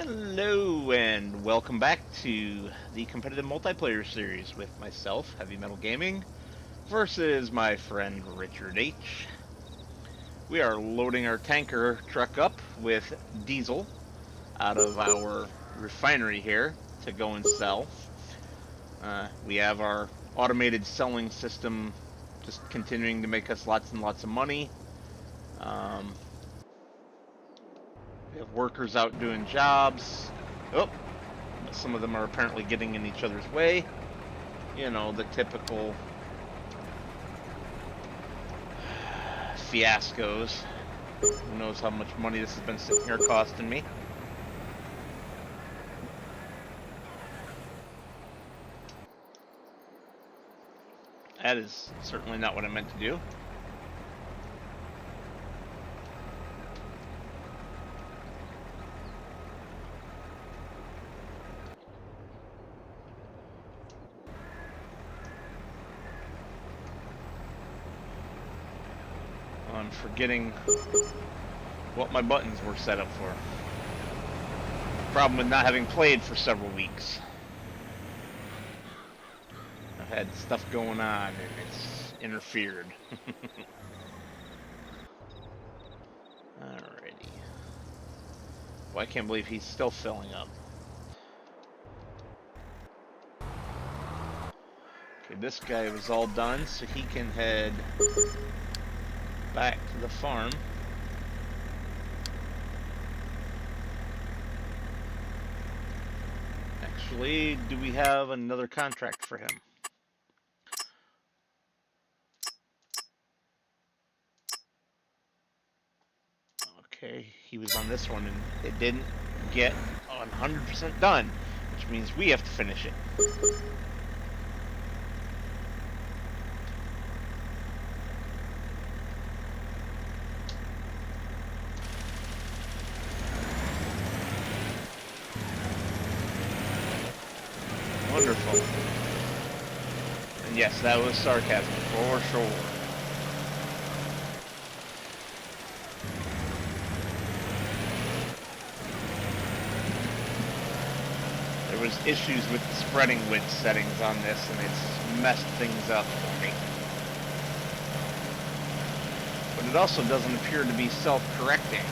Hello and welcome back to the competitive multiplayer series with myself, Heavy Metal Gaming, versus my friend Richard H. We are loading our tanker truck up with diesel out of our refinery here to go and sell. We have our automated selling system just continuing to make us lots and lots of money. We have workers out doing jobs. Oh, some of them are apparently getting in each other's way. You know, the typical fiascos. Who knows how much money this has been sitting here costing me. That is certainly not what I meant to do. I'm forgetting what my buttons were set up for. Problem with not having played for several weeks. I've had stuff going on and it's interfered. Alrighty. Well, I can't believe he's still filling up. Okay, this guy was all done, so he can head back to the farm. Actually, do we have another contract for him? Okay, he was on this one and it didn't get 100% done, which means we have to finish it. Wonderful. And yes, that was sarcasm, for sure. There was issues with the spreading width settings on this, and it's messed things up for me. But it also doesn't appear to be self-correcting.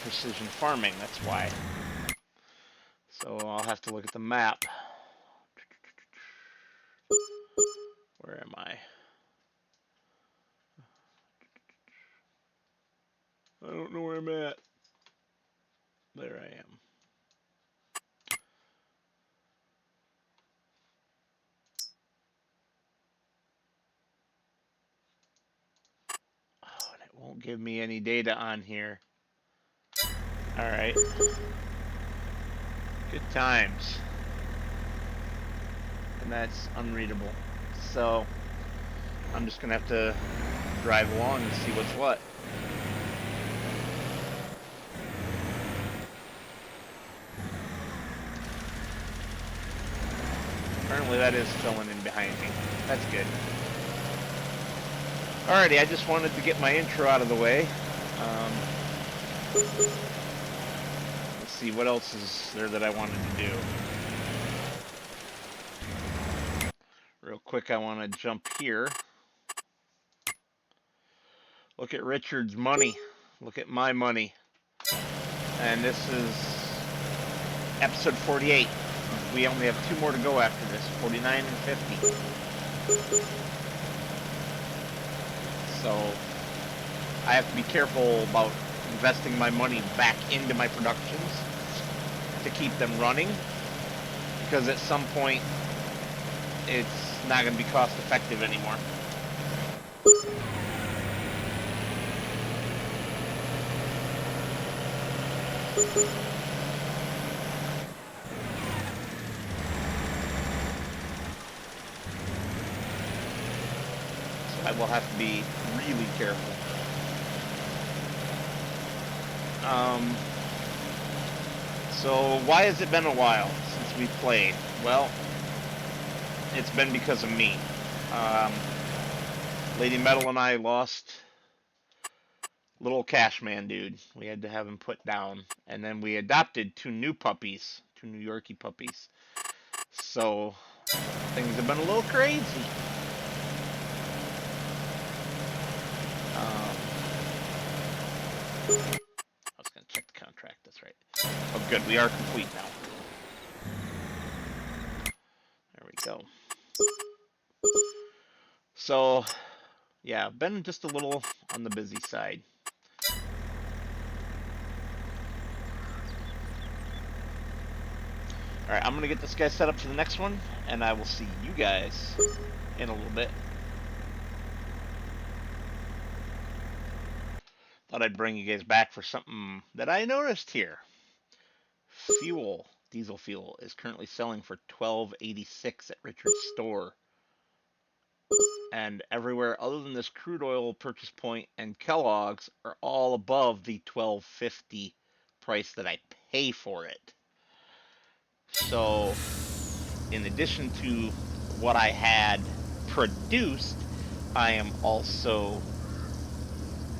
Precision farming, that's why. So I'll have to look at the map. Where am I? I don't know where I'm at. There I am. Oh, and it won't give me any data on here. Alright. Good times. And that's unreadable. So, I'm just gonna have to drive along and see what's what. Apparently that is filling in behind me. That's good. Alrighty, I just wanted to get my intro out of the way. Let's see, what else is there that I wanted to do? Real quick, I want to jump here. Look at Richard's money. Look at my money. And this is episode 48. We only have 2 more to go after this, 49 and 50. So I have to be careful about investing my money back into my productions to keep them running, because at some point it's not going to be cost effective anymore. So I will have to be really careful. So why has it been a while since we played? Well, it's been because of me. Lady Metal and I lost little cash man dude. We had to have him put down. And then we adopted two new puppies, two New Yorkie puppies. So things have been a little crazy. I was going to check the contract. That's right. Oh, good. We are complete now. There we go. So, yeah, been just a little on the busy side. Alright, I'm going to get this guy set up for the next one, and I will see you guys in a little bit. Thought I'd bring you guys back for something that I noticed here. Fuel, diesel fuel, is currently selling for $12.86 at Richard's store. And everywhere other than this crude oil purchase point and Kellogg's are all above the $12.50 price that I pay for it. So, in addition to what I had produced, I am also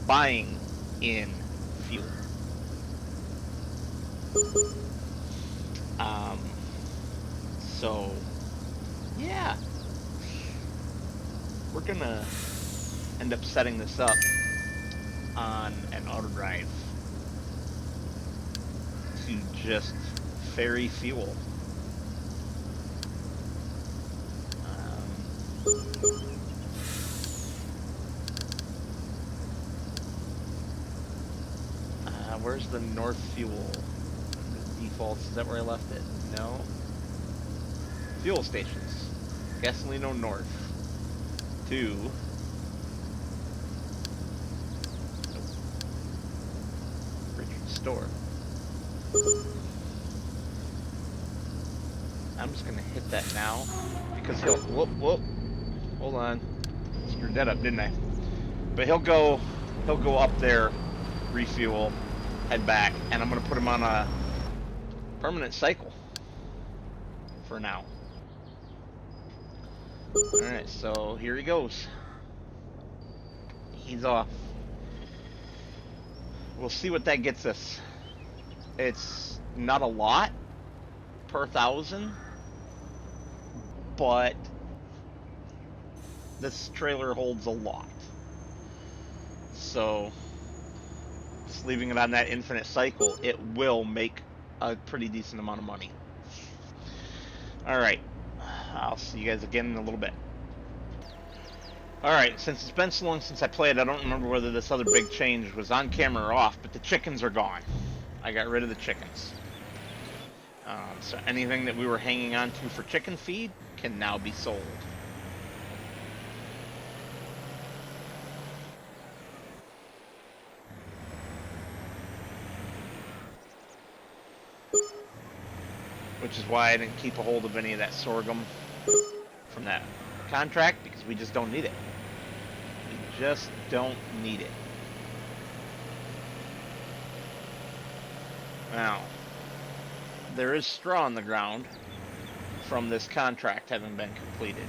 buying in fuel. So, yeah. We're gonna end up setting this up on an auto drive to just ferry fuel. Where's the north fuel? The defaults, is that where I left it? No. Fuel stations. Gasolino north. To... Nope. Richard's store. I'm just gonna hit that now because he'll... Whoop. Hold on. Screwed that up, didn't I? But he'll go up there, refuel, head back, and I'm gonna put him on a permanent cycle for now. Alright, so here he goes. He's off. We'll see what that gets us. It's not a lot per 1,000, but this trailer holds a lot. So, just leaving it on that infinite cycle, it will make a pretty decent amount of money. Alright, I'll see you guys again in a little bit. Alright, since it's been so long since I played, I don't remember whether this other big change was on camera or off, but the chickens are gone. I got rid of the chickens. So anything that we were hanging on to for chicken feed can now be sold. Which is why I didn't keep a hold of any of that sorghum from that contract, because we just don't need it. We just don't need it. Now, there is straw on the ground from this contract having been completed.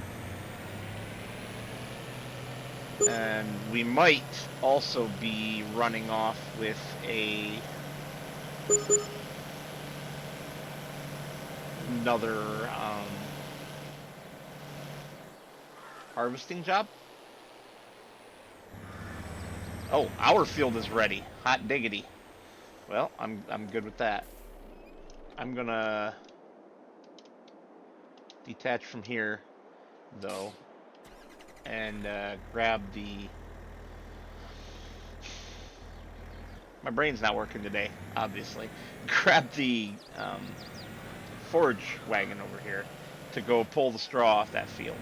And we might also be running off with another harvesting job. Oh, our field is ready. Hot diggity. Well, I'm good with that. I'm gonna detach from here, though, and grab the... My brain's not working today, obviously. Grab the forage wagon over here to go pull the straw off that field.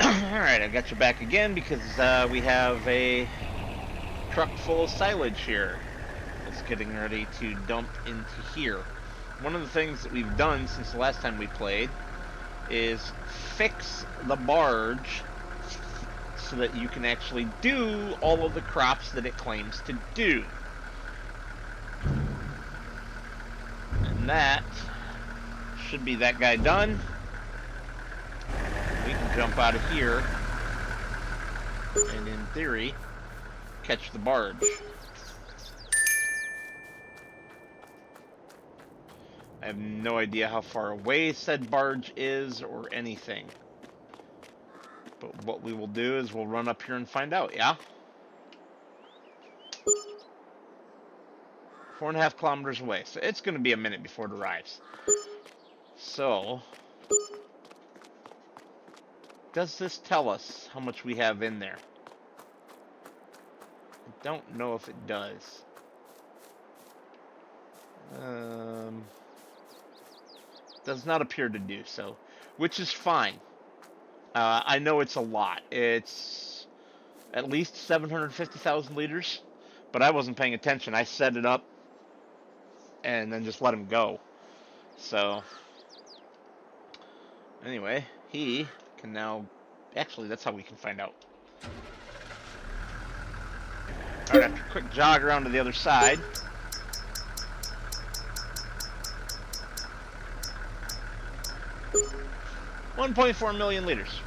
Alright, I got you back again because we have a truck full of silage here that's getting ready to dump into here. One of the things that we've done since the last time we played is fix the barge so that you can actually do all of the crops that it claims to do. And that should be that guy done. We can jump out of here and, in theory, catch the barge. I have no idea how far away said barge is or anything. But what we will do is we'll run up here and find out, yeah? 4.5 kilometers away, so it's going to be a minute before it arrives. So, does this tell us how much we have in there? I don't know if it does. Does not appear to do so, which is fine. I know it's a lot. It's at least 750,000 liters, but I wasn't paying attention. I set it up and then just let him go. So, anyway, he can now... Actually, that's how we can find out. Alright, after a quick jog around to the other side. $1.4 million liters.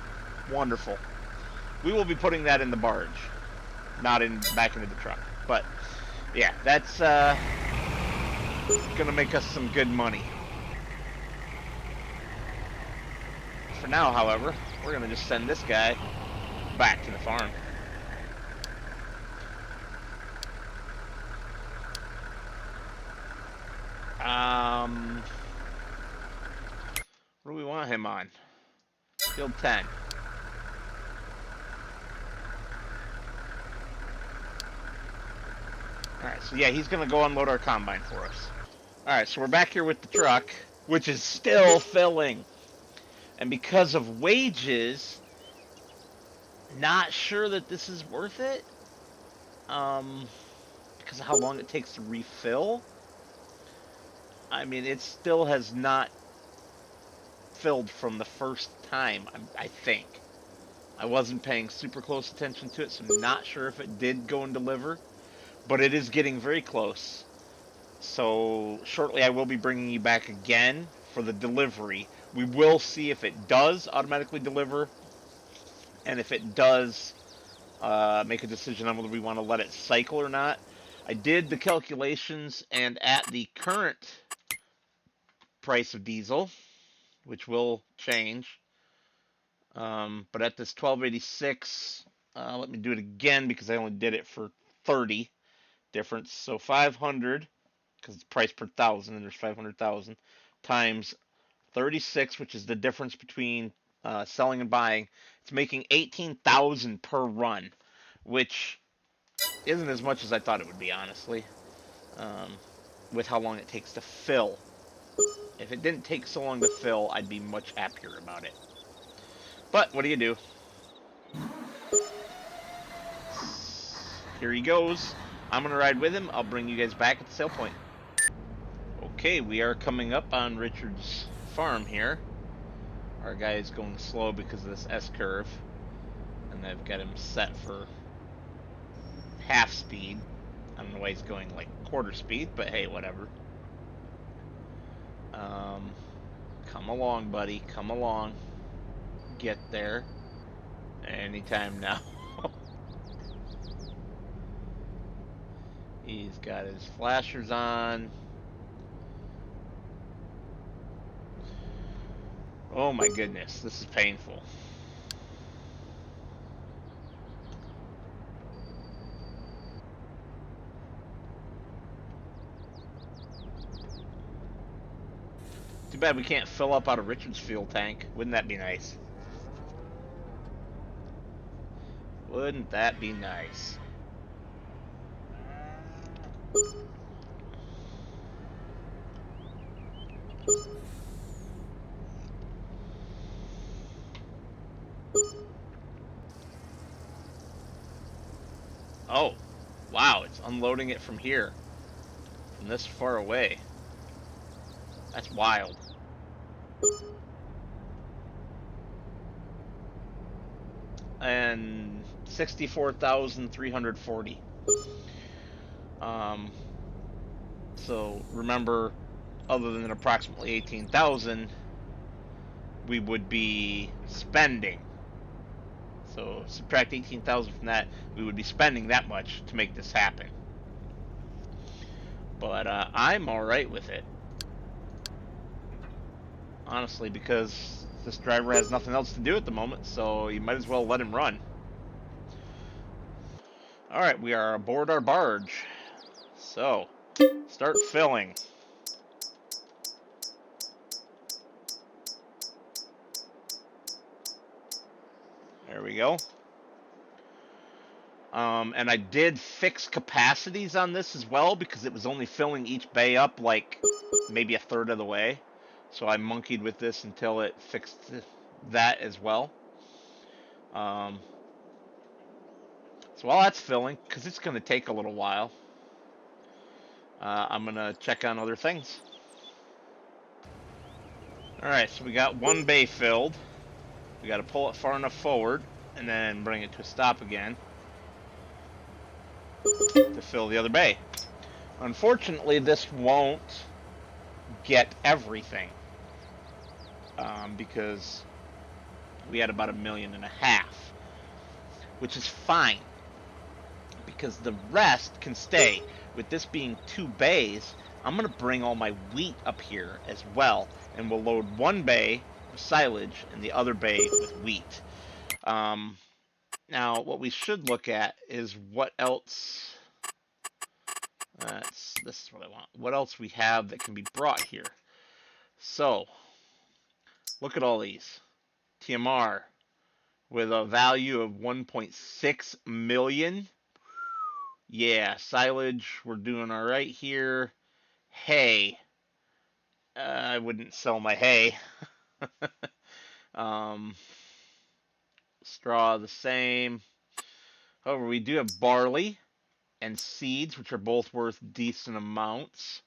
Wonderful. We will be putting that in the barge, not back into the truck. But yeah, that's gonna make us some good money. For now, however, we're gonna just send this guy back to the farm. What do we want him on? Field 10. Alright, so yeah, he's gonna go unload our combine for us. Alright, so we're back here with the truck, which is still filling. And because of wages, not sure that this is worth it. Because of how long it takes to refill. I mean, it still has not filled from the first time, I think. I wasn't paying super close attention to it, so I'm not sure if it did go and deliver. But it is getting very close. So shortly I will be bringing you back again for the delivery. We will see if it does automatically deliver, and if it does, make a decision on whether we want to let it cycle or not. I did the calculations, and at the current price of diesel, which will change, but at this 1286, let me do it again because I only did it for 30 difference. So 500, because it's price per thousand, and there's 500,000 times 36, which is the difference between selling and buying. It's making 18,000 per run, which isn't as much as I thought it would be, honestly, with how long it takes to fill. If it didn't take so long to fill, I'd be much happier about it. But what do you do? Here he goes. I'm going to ride with him. I'll bring you guys back at the sale point. Okay, we are coming up on Richard's farm here. Our guy is going slow because of this S-curve. And I've got him set for half speed. I don't know why he's going like quarter speed, but hey, whatever. Come along, buddy. Come along. Get there. Anytime now. He's got his flashers on. Oh my goodness, this is painful. Too bad we can't fill up out of Richard's fuel tank. Wouldn't that be nice? Wouldn't that be nice? Oh, wow, it's unloading it from here. From this far away. That's wild. and 64,340. Um, so remember, other than approximately 18,000, we would be spending. So subtract 18,000 from that, we would be spending that much to make this happen. But I'm all right with it, honestly, because this driver has nothing else to do at the moment, so you might as well let him run. All right, we are aboard our barge. So, start filling. There we go. And I did fix capacities on this as well because it was only filling each bay up like maybe a third of the way. So I monkeyed with this until it fixed that as well. Um, so while that's filling, because it's going to take a little while, I'm going to check on other things. Alright, so we got one bay filled. We got to pull it far enough forward and then bring it to a stop again to fill the other bay. Unfortunately, this won't get everything because we had about 1.5 million, which is fine because the rest can stay. With this being 2 bays, I'm going to bring all my wheat up here as well, and we'll load one bay with silage and the other bay with wheat. Now, what we should look at is what else. This is what I want. What else we have that can be brought here? So, look at all these. TMR with a value of 1.6 million. Yeah, silage, we're doing all right here. Hay, I wouldn't sell my hay. um, straw, the same. However, we do have barley and seeds, which are both worth decent amounts.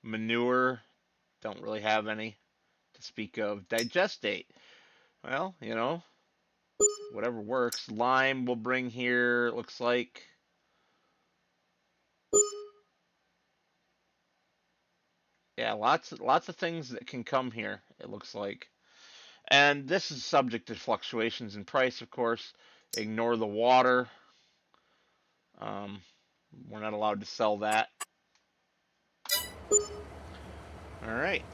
Manure, don't really have any to speak of. Digestate, well, whatever works. Lime we'll bring here, it looks like. Yeah, lots of things that can come here, it looks like. And this is subject to fluctuations in price, of course. Ignore the water. Um, we're not allowed to sell that. All right.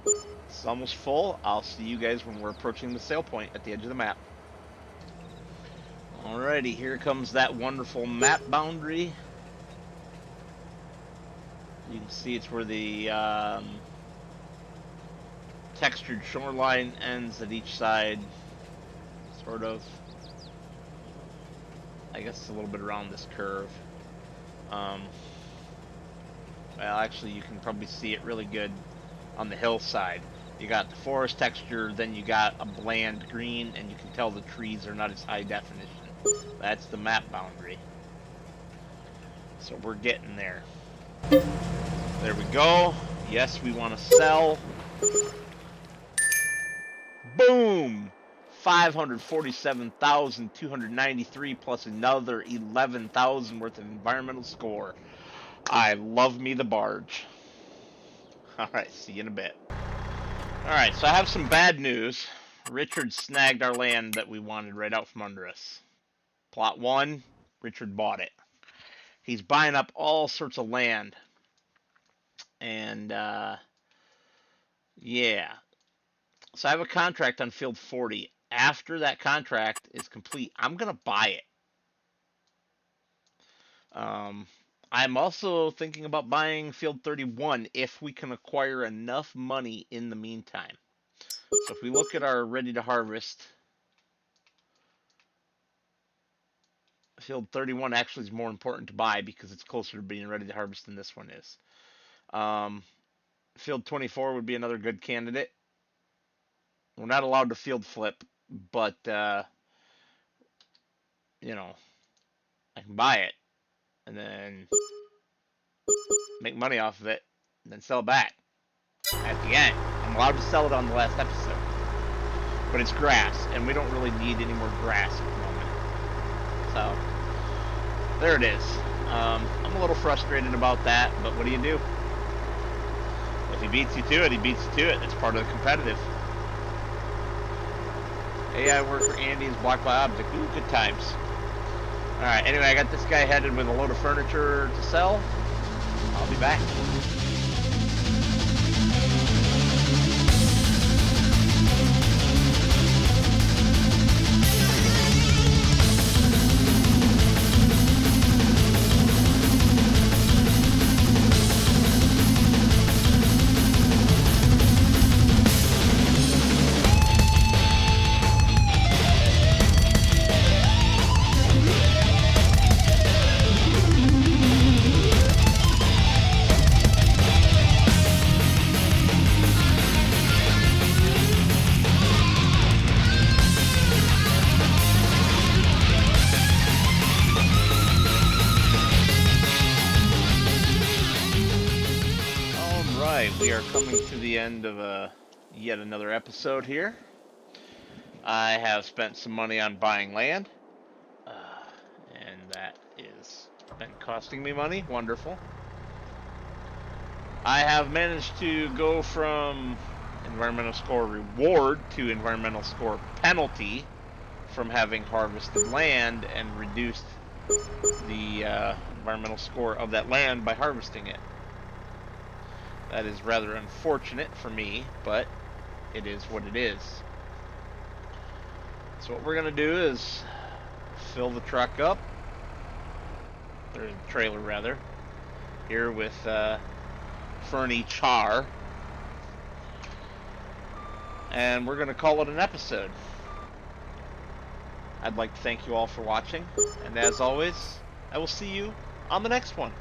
It's almost full. I'll see you guys when we're approaching the sail point at the edge of the map. Alrighty, here comes that wonderful map boundary. You can see it's where the textured shoreline ends at each side. Sort of. I guess it's a little bit around this curve. Well, actually, you can probably see it really good on the hillside. You got the forest texture, then you got a bland green, and you can tell the trees are not as high definition. That's the map boundary. So we're getting there. There we go. Yes, we want to sell. Boom! 547,293 plus another 11,000 worth of environmental score. I love me the barge. Alright, see you in a bit. Alright, so I have some bad news. Richard snagged our land that we wanted right out from under us. Plot 1, Richard bought it. He's buying up all sorts of land. And, yeah. So I have a contract on field 40. After that contract is complete, I'm going to buy it. I'm also thinking about buying field 31 if we can acquire enough money in the meantime. So if we look at our ready to harvest, field 31 actually is more important to buy because it's closer to being ready to harvest than this one is. Field 24 would be another good candidate. We're not allowed to field flip, but I can buy it and then make money off of it and then sell it back at the end. I'm allowed to sell it on the last episode. But it's grass, and we don't really need any more grass at the moment. So, there it is. I'm a little frustrated about that, but what do you do? If he beats you to it, he beats you to it. It's part of the competitive. AI worker Andy is blocked by object. Ooh, good times. Alright, anyway, I got this guy headed with a load of furniture to sell. I'll be back. We are coming to the end of yet another episode here. I have spent some money on buying land, and that is been costing me money. Wonderful. I have managed to go from environmental score reward to environmental score penalty from having harvested land and reduced the environmental score of that land by harvesting it. That is rather unfortunate for me, but it is what it is. So what we're going to do is fill the truck up, or the trailer rather, here with Fernie Char. And we're going to call it an episode. I'd like to thank you all for watching, and as always, I will see you on the next one.